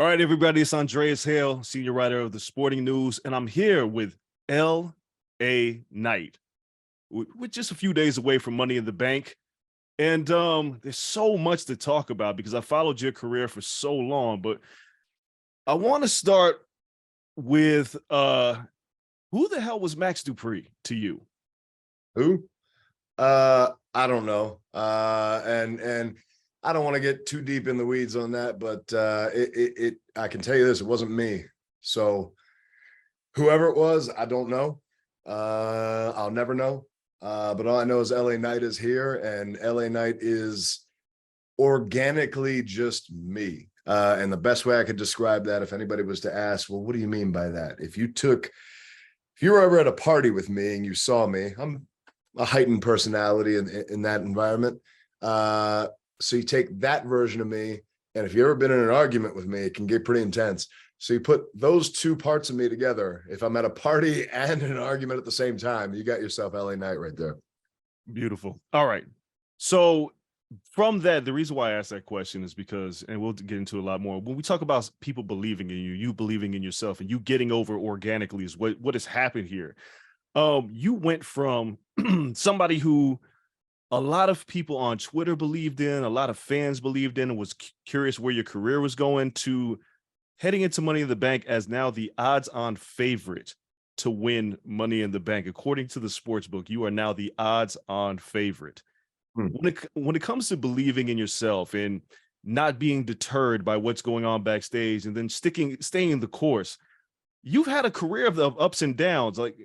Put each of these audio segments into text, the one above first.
All right, everybody, it's Andreas Hale, senior writer of the Sporting News, and I'm here with L.A. Knight. We're just a few days away from Money in the Bank, and there's so much to talk about because I followed your career for so long, but I want to start with who the hell was Max Dupree to you? Who? I don't know. And I don't want to get too deep in the weeds on that, but I can tell you this, it wasn't me. So whoever it was, I don't know. I'll never know. But all I know is LA Knight is here, and LA Knight is organically just me. And the best way I could describe that, if anybody was to ask, well, what do you mean by that? If you were ever at a party with me and you saw me, I'm a heightened personality in that environment. So you take that version of me, and if you've ever been in an argument with me, it can get pretty intense. So you put those two parts of me together. If I'm at a party and an argument at the same time, you got yourself LA Knight right there. Beautiful. All right. So from that, the reason why I asked that question is because, and we'll get into a lot more, when we talk about people believing in you believing in yourself, and you getting over organically is what has happened here. You went from somebody who a lot of people on Twitter believed in, a lot of fans believed in, and was curious where your career was going, to heading into Money in the Bank as now the odds-on favorite to win Money in the Bank. According to the sportsbook, you are now the odds-on favorite. When it comes to believing in yourself and not being deterred by what's going on backstage, and then staying the course, you've had a career of ups and downs. Like,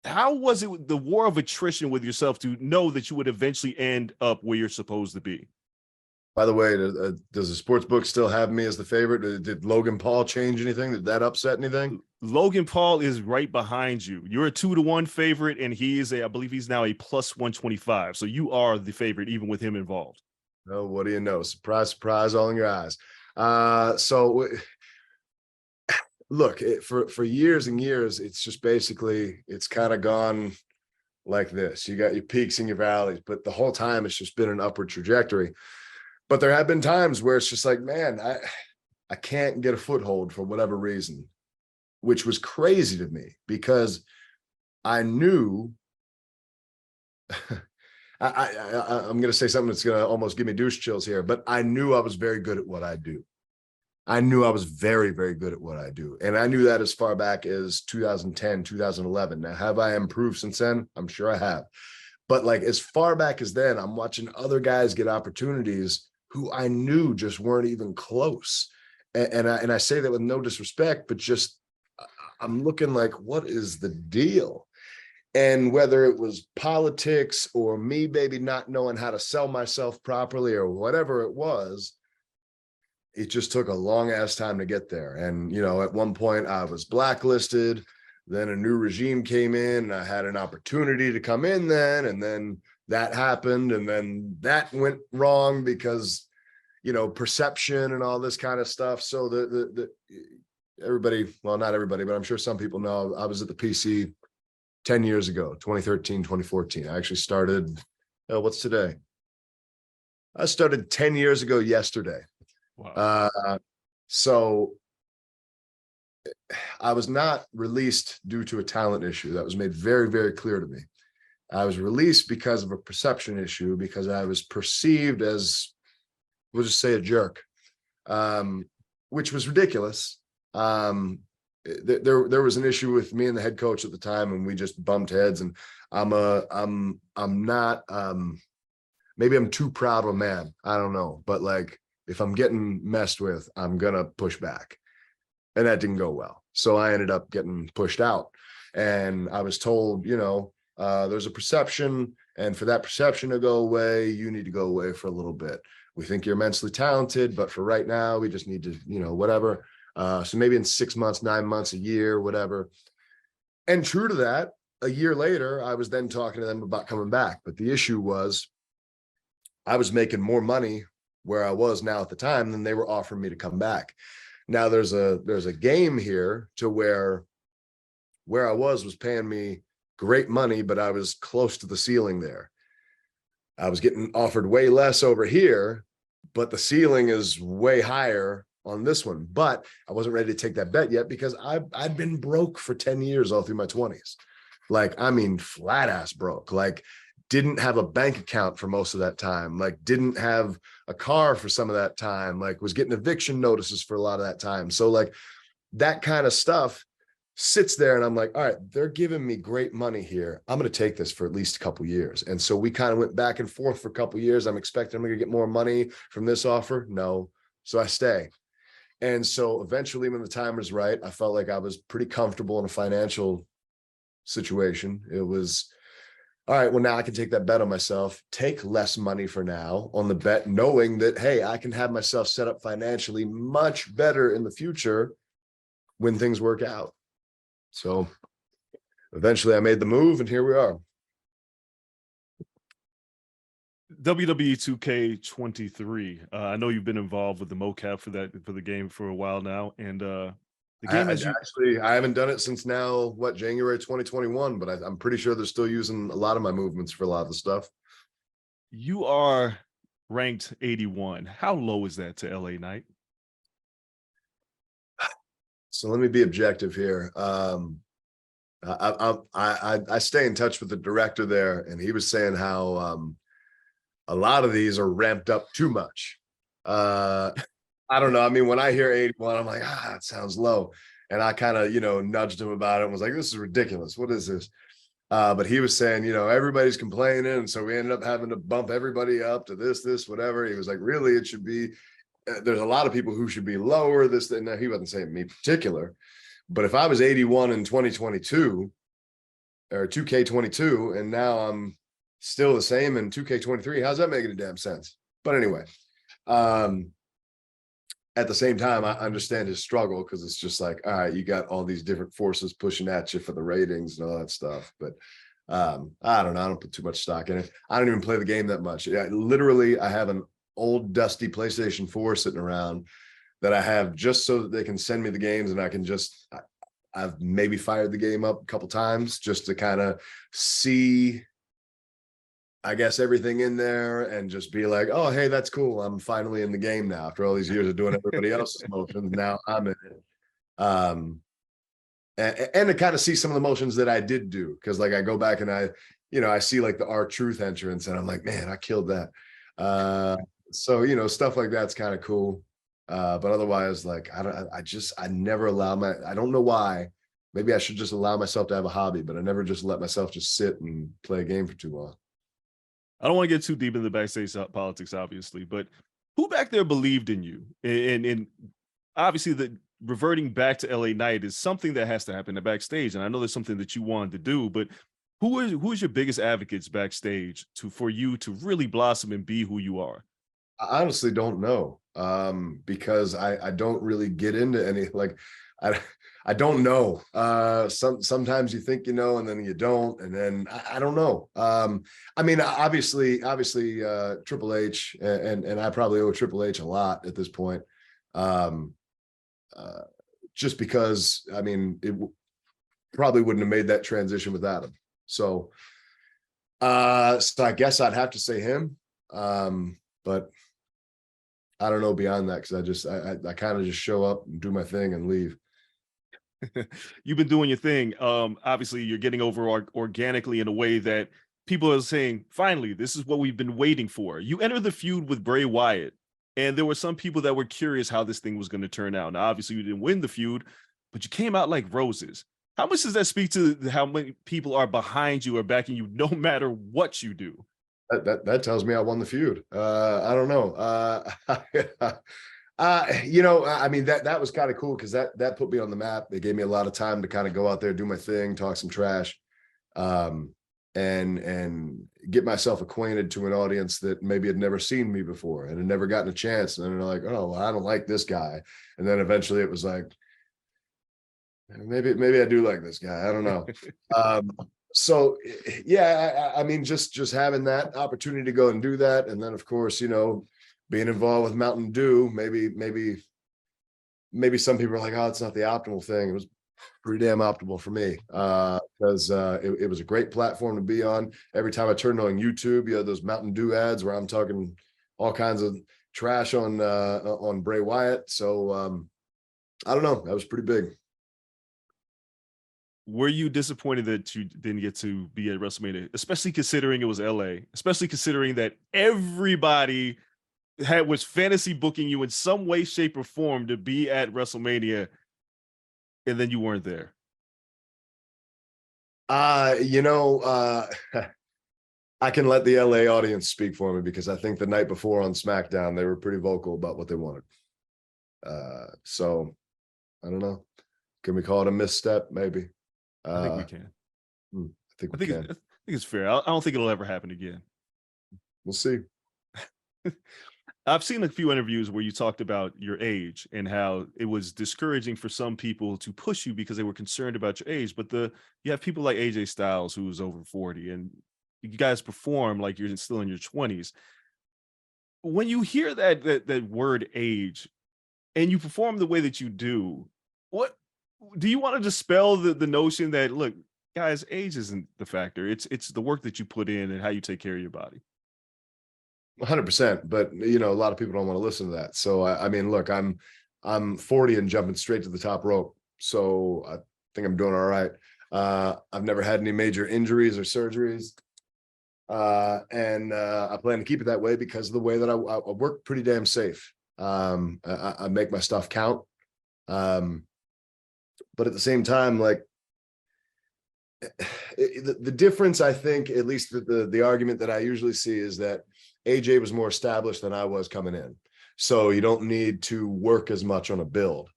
how was it the war of attrition with yourself to know that you would eventually end up where you're supposed to be? By the way, does the sports book still have me as the favorite? Did Logan Paul change anything? Did that upset anything? Logan Paul is right behind you. You're a 2-1 favorite, and I believe he's now a plus 125. So you are the favorite, even with him involved. Oh, what do you know? Surprise, surprise, all in your eyes. So look, for years and years, it's just basically, it's kind of gone like this. You got your peaks and your valleys, but the whole time it's just been an upward trajectory. But there have been times where it's just like, man, I can't get a foothold for whatever reason, which was crazy to me because I knew I'm going to say something that's going to almost give me douche chills here, but I knew I was very good at what I do. I knew I was very, very good at what I do. And I knew that as far back as 2010, 2011. Now, have I improved since then? I'm sure I have. But like as far back as then, I'm watching other guys get opportunities who I knew just weren't even close. And I say that with no disrespect, but just I'm looking like, what is the deal? And whether it was politics or me maybe not knowing how to sell myself properly or whatever it was, it just took a long ass time to get there. And, you know, at one point I was blacklisted, then a new regime came in and I had an opportunity to come in then, and then that happened. And then that went wrong because, you know, perception and all this kind of stuff. So everybody, well, not everybody, but I'm sure some people know I was at the PC 10 years ago, 2013, 2014. I actually started, what's today? I started 10 years ago yesterday. Wow. So I was not released due to a talent issue. That was made very, very clear to me. I was released because of a perception issue, because I was perceived as, we'll just say, a jerk, which was ridiculous. There was an issue with me and the head coach at the time, and we just bumped heads. And I'm not, maybe I'm too proud of a man. I don't know, but like, if I'm getting messed with, I'm gonna push back. And that didn't go well. So I ended up getting pushed out. And I was told, you know, there's a perception, and for that perception to go away, you need to go away for a little bit. We think you're immensely talented, but for right now, we just need to, you know, whatever. So maybe in 6 months, 9 months, a year, whatever. And true to that, a year later, I was then talking to them about coming back. But the issue was I was making more money where I was now at the time than they were offering me to come back. Now there's a game here to where I was paying me great money, but I was close to the ceiling there. I was getting offered way less over here, but the ceiling is way higher on this one, but I wasn't ready to take that bet yet because I'd been broke for 10 years all through my 20s. Like, I mean, flat ass broke, like didn't have a bank account for most of that time, like didn't have a car for some of that time, like was getting eviction notices for a lot of that time. So like that kind of stuff sits there and I'm like, all right, they're giving me great money here. I'm going to take this for at least a couple years. And so we kind of went back and forth for a couple years. I'm expecting I'm going to get more money from this offer. No. So I stay. And so eventually when the time was right, I felt like I was pretty comfortable in a financial situation. It was, all right, well, now I can take that bet on myself, take less money for now on the bet, knowing that, hey, I can have myself set up financially much better in the future when things work out. So eventually I made the move and here we are. WWE 2K23. I know you've been involved with the mocap for the game for a while now, and the game I haven't done it since now January 2021, but I'm pretty sure they're still using a lot of my movements for a lot of the stuff. You are ranked 81. How low is that to LA Knight? So let me be objective here. I stay in touch with the director there, and he was saying how a lot of these are ramped up too much. I don't know. I mean, when I hear 81, I'm like, it sounds low. And I kind of, nudged him about it and was like, this is ridiculous. What is this? But he was saying, everybody's complaining. And so we ended up having to bump everybody up to this, whatever. He was like, really, it should be, there's a lot of people who should be lower. Now he wasn't saying me in particular, but if I was 81 in 2022 or 2K22, and now I'm still the same in 2K23, how's that making a damn sense? But anyway, at the same time, I understand his struggle because it's just like, all right, you got all these different forces pushing at you for the ratings and all that stuff. But I don't know. I don't put too much stock in it. I don't even play the game that much. Literally, I have an old dusty PlayStation 4 sitting around that I have just so that they can send me the games and I can I've maybe fired the game up a couple times just to kind of see, I guess, everything in there and just be like, oh, hey, that's cool. I'm finally in the game now after all these years of doing everybody else's motions. Now I'm in it. And to kind of see some of the motions that I did do. Cause like I go back and I see like the R-Truth entrance and I'm like, man, I killed that. So, stuff like that's kind of cool. But otherwise, like, I never allow I don't know why. Maybe I should just allow myself to have a hobby, but I never just let myself just sit and play a game for too long. I don't want to get too deep in the backstage politics, obviously, but who back there believed in you? And obviously, the reverting back to LA Knight is something that has to happen in the backstage. And I know there's something that you wanted to do, but who is your biggest advocates backstage for you to really blossom and be who you are? I honestly don't know, because I don't really get into any, like, I don't know. Sometimes you think, and then you don't, and then I don't know. I mean, obviously, Triple H, and I probably owe Triple H a lot at this point. Just because, I mean, it probably wouldn't have made that transition without him. So I guess I'd have to say him. But I don't know beyond that, because I kind of just show up and do my thing and leave. You've been doing your thing. Obviously, you're getting over organically in a way that people are saying, finally, this is what we've been waiting for. You entered the feud with Bray Wyatt, and there were some people that were curious how this thing was going to turn out. Now, obviously, you didn't win the feud, but you came out like roses. How much does that speak to how many people are behind you or backing you no matter what you do? That tells me I won the feud. I don't know. I mean, that was kind of cool because that put me on the map. They gave me a lot of time to kind of go out there, do my thing, talk some trash, and get myself acquainted to an audience that maybe had never seen me before and had never gotten a chance. And then they're like, oh, well, I don't like this guy. And then eventually it was like, maybe I do like this guy. I don't know. So yeah, I mean, just having that opportunity to go and do that. And then of course, being involved with Mountain Dew, maybe some people are like, oh, it's not the optimal thing. It was pretty damn optimal for me, because it was a great platform to be on. Every time I turned on YouTube, you had those Mountain Dew ads where I'm talking all kinds of trash on Bray Wyatt. So I don't know. That was pretty big. Were you disappointed that you didn't get to be at WrestleMania, especially considering it was LA, especially considering that everybody was fantasy booking you in some way, shape, or form to be at WrestleMania, and then you weren't there? You know, I can let the LA audience speak for me, because I think the night before on SmackDown, they were pretty vocal about what they wanted. So I don't know. Can we call it a misstep? Maybe. I think we can. I think we can. I think it's fair. I don't think it'll ever happen again. We'll see. I've seen a few interviews where you talked about your age and how it was discouraging for some people to push you because they were concerned about your age. But you have people like AJ Styles, who's over 40, and you guys perform like you're still in your 20s. When you hear that word age and you perform the way that you do, what do you want to dispel the notion that, look, guys, age isn't the factor. It's the work that you put in and how you take care of your body. 100%. But you know, a lot of people don't want to listen to that. So I mean, look, I'm 40 and jumping straight to the top rope. So I think I'm doing all right. I've never had any major injuries or surgeries. And I plan to keep it that way because of the way that I work pretty damn safe. I make my stuff count. But at the same time, like the difference, I think, at least the argument that I usually see is that AJ was more established than I was coming in. So you don't need to work as much on a build.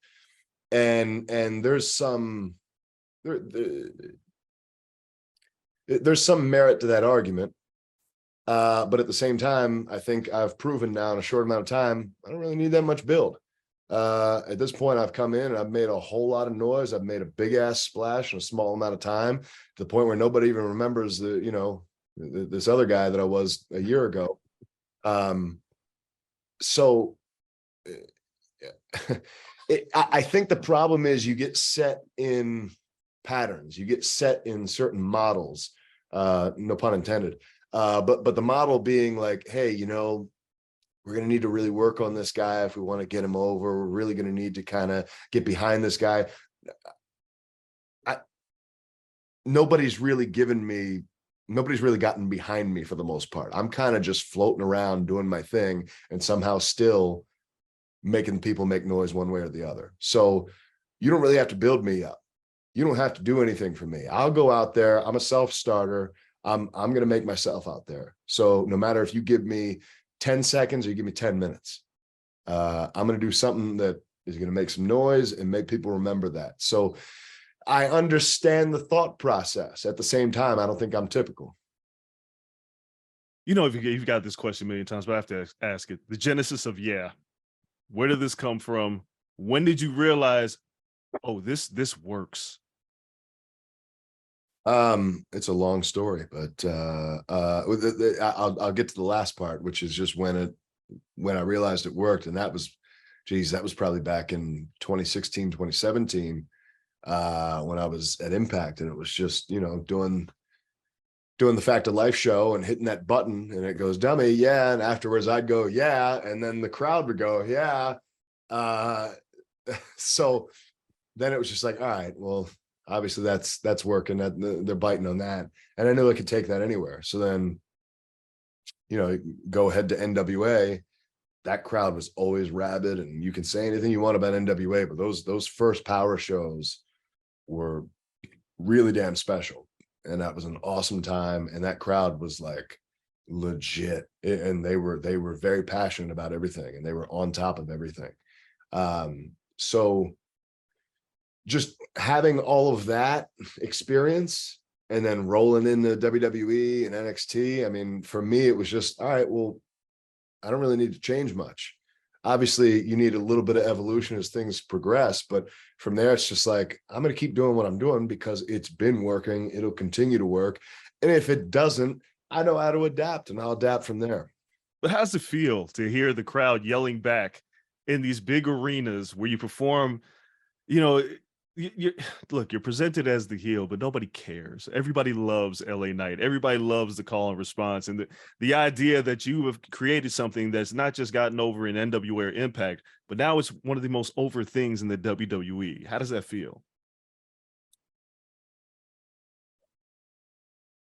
And there's some there's some merit to that argument. But at the same time, I think I've proven now in a short amount of time, I don't really need that much build. At this point, I've come in and I've made a whole lot of noise. I've made a big ass splash in a small amount of time, to the point where nobody even remembers this other guy that I was a year ago. So I think the problem is you get set in patterns, you get set in certain models, no pun intended. But the model being like, hey, we're going to need to really work on this guy if we want to get him over. We're really going to need to kind of get behind this guy. Nobody's really gotten behind me for the most part. I'm kind of just floating around doing my thing and somehow still making people make noise one way or the other. So you don't really have to build me up. You don't have to do anything for me. I'll go out there. I'm a self-starter. I'm going to make myself out there. So no matter if you give me 10 seconds or you give me 10 minutes, I'm going to do something that is going to make some noise and make people remember that. So I understand the thought process. At the same time, I don't think I'm typical. If you've got this question a million times, but I have to ask it. The genesis of where did this come from? When did you realize, oh, this works? It's a long story, but I'll get to the last part, which is just when I realized it worked. And that was probably back in 2016, 2017, when I was at Impact, and it was just, doing the Fact of Life show and hitting that button, and it goes, dummy, yeah. And afterwards I'd go, yeah. And then the crowd would go, yeah. So then it was just like, all right, well, obviously that's working, that they're biting on that. And I knew I could take that anywhere. So then, go ahead to NWA. That crowd was always rabid, and you can say anything you want about NWA, but those first Power shows were really damn special. And that was an awesome time. And that crowd was like legit. And they were very passionate about everything, and they were on top of everything. So just having all of that experience and then rolling into WWE and NXT, I mean, for me, it was just, all right, well, I don't really need to change much. Obviously, you need a little bit of evolution as things progress, but from there, it's just like, I'm going to keep doing what I'm doing because it's been working. It'll continue to work. And if it doesn't, I know how to adapt, and I'll adapt from there. But how's it feel to hear the crowd yelling back in these big arenas where you perform, Look, you're presented as the heel, but nobody cares. Everybody loves LA Knight. Everybody loves the call and response, and the idea that you have created something that's not just gotten over in NWA or Impact, but now it's one of the most over things in the WWE. How does that feel?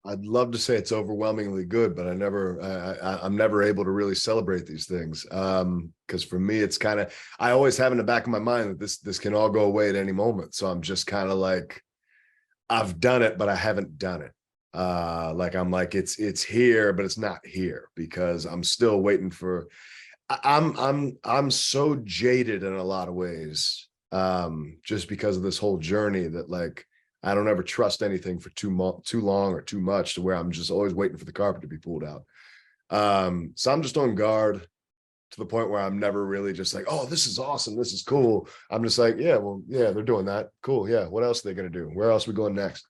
I'd love to say it's overwhelmingly good, but I'm never able to really celebrate these things. Because for me, it's kind of, I always have in the back of my mind that this can all go away at any moment. So I'm just kind of like, I've done it, but I haven't done it. Like I'm like, it's here, but it's not here because I'm still waiting for, I'm so jaded in a lot of ways. Just because of this whole journey that like, I don't ever trust anything for too long or too much to where I'm just always waiting for the carpet to be pulled out. So I'm just on guard to the point where I'm never really just like, oh, this is awesome. This is cool. I'm just like, yeah, well, yeah, they're doing that. Cool. Yeah. What else are they going to do? Where else are we going next?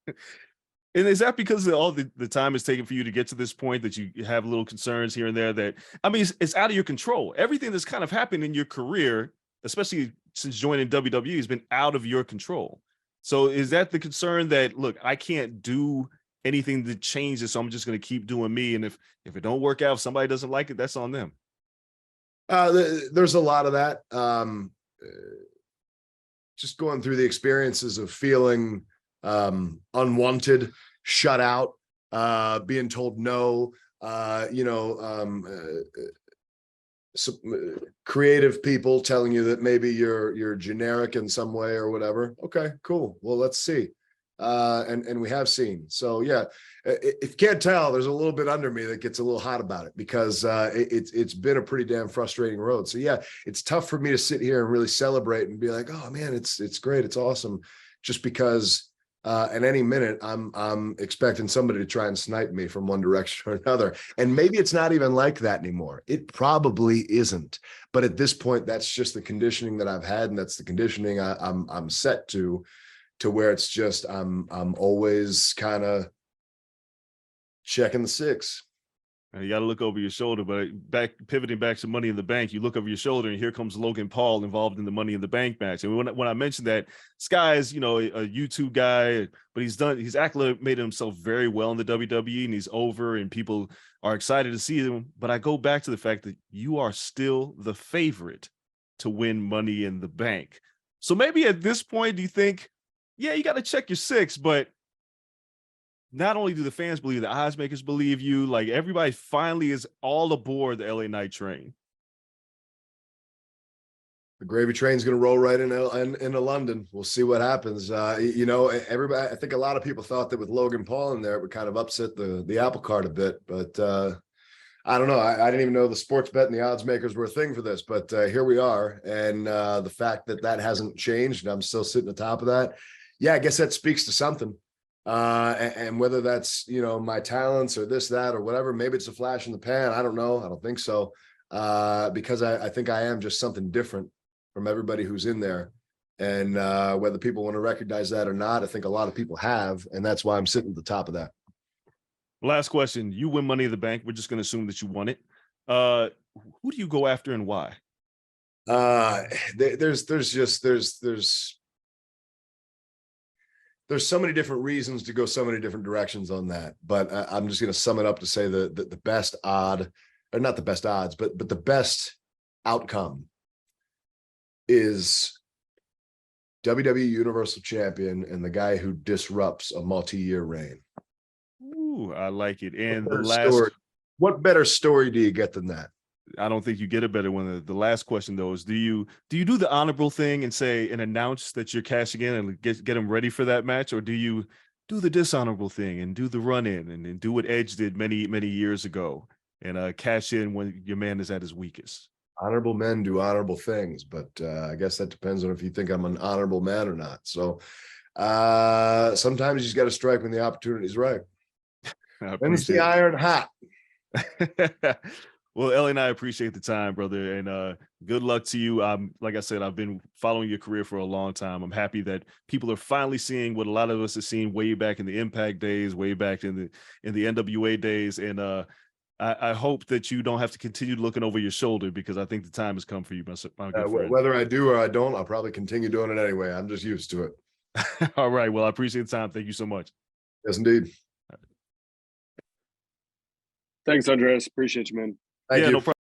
And is that because of all the time it's taken for you to get to this point that you have little concerns here and there that, I mean, it's out of your control. Everything that's kind of happened in your career, especially since joining WWE, has been out of your control. So is that the concern that, look, I can't do anything to change this, so I'm just going to keep doing me. And if it don't work out, if somebody doesn't like it, that's on them. There's a lot of that. Just going through the experiences of feeling unwanted, shut out, being told no, creative people telling you that maybe you're generic in some way or whatever. Okay, cool. Well, let's see. And we have seen. So yeah, if you can't tell, there's a little bit under me that gets a little hot about it because it's been a pretty damn frustrating road. So yeah, it's tough for me to sit here and really celebrate and be like, oh man, it's great, it's awesome, just because at any minute I'm expecting somebody to try and snipe me from one direction or another. And maybe it's not even like that anymore. It probably isn't. But at this point, that's just the conditioning that I've had, and that's the conditioning I'm set to where it's just I'm always kind of checking the six. And you got to look over your shoulder, but pivoting back to Money in the Bank, you look over your shoulder and here comes Logan Paul involved in the Money in the Bank match. And when I mentioned that, Sky is, a YouTube guy, but he's acclimated himself very well in the WWE and he's over and people are excited to see him. But I go back to the fact that you are still the favorite to win Money in the Bank. So maybe at this point, do you think, yeah, you got to check your six, but not only do the fans believe, the odds makers believe you, like everybody finally is all aboard the LA Knight train. The gravy train's going to roll right into London. We'll see what happens. Everybody, I think a lot of people thought that with Logan Paul in there, it would kind of upset the apple cart a bit, but I don't know. I didn't even know the sports bet and the odds makers were a thing for this, but here we are. And the fact that hasn't changed and I'm still sitting atop of that. Yeah, I guess that speaks to something. And whether that's, my talents or this, that, or whatever, maybe it's a flash in the pan. I don't know. I don't think so. Because I think I am just something different from everybody who's in there. And whether people want to recognize that or not, I think a lot of people have. And that's why I'm sitting at the top of that. Last question. You win Money in the Bank. We're just going to assume that you won it. Who do you go after and why? There's so many different reasons to go so many different directions on that, but I'm just going to sum it up to say that the best odd, or not the best odds, but the best outcome is WWE Universal Champion and the guy who disrupts a multi-year reign. Ooh, I like it. And what better story do you get than that? I don't think you get a better one. The last question though is, do you do the honorable thing and say and announce that you're cashing in and get them ready for that match, or do you do the dishonorable thing and do the run in and do what Edge did many years ago and cash in when your man is at his weakest? Honorable men do honorable things, but I guess that depends on if you think I'm an honorable man or not. So sometimes you just got to strike when the opportunity is right. When's the iron hot? Well, Ellie and I appreciate the time, brother, and good luck to you. Like I said, I've been following your career for a long time. I'm happy that people are finally seeing what a lot of us have seen way back in the Impact days, way back in the NWA days, and I hope that you don't have to continue looking over your shoulder, because I think the time has come for you, my good friend. Whether I do or I don't, I'll probably continue doing it anyway. I'm just used to it. All right. Well, I appreciate the time. Thank you so much. Yes, indeed. Thanks, Andreas. Appreciate you, man. Thank you. No problem.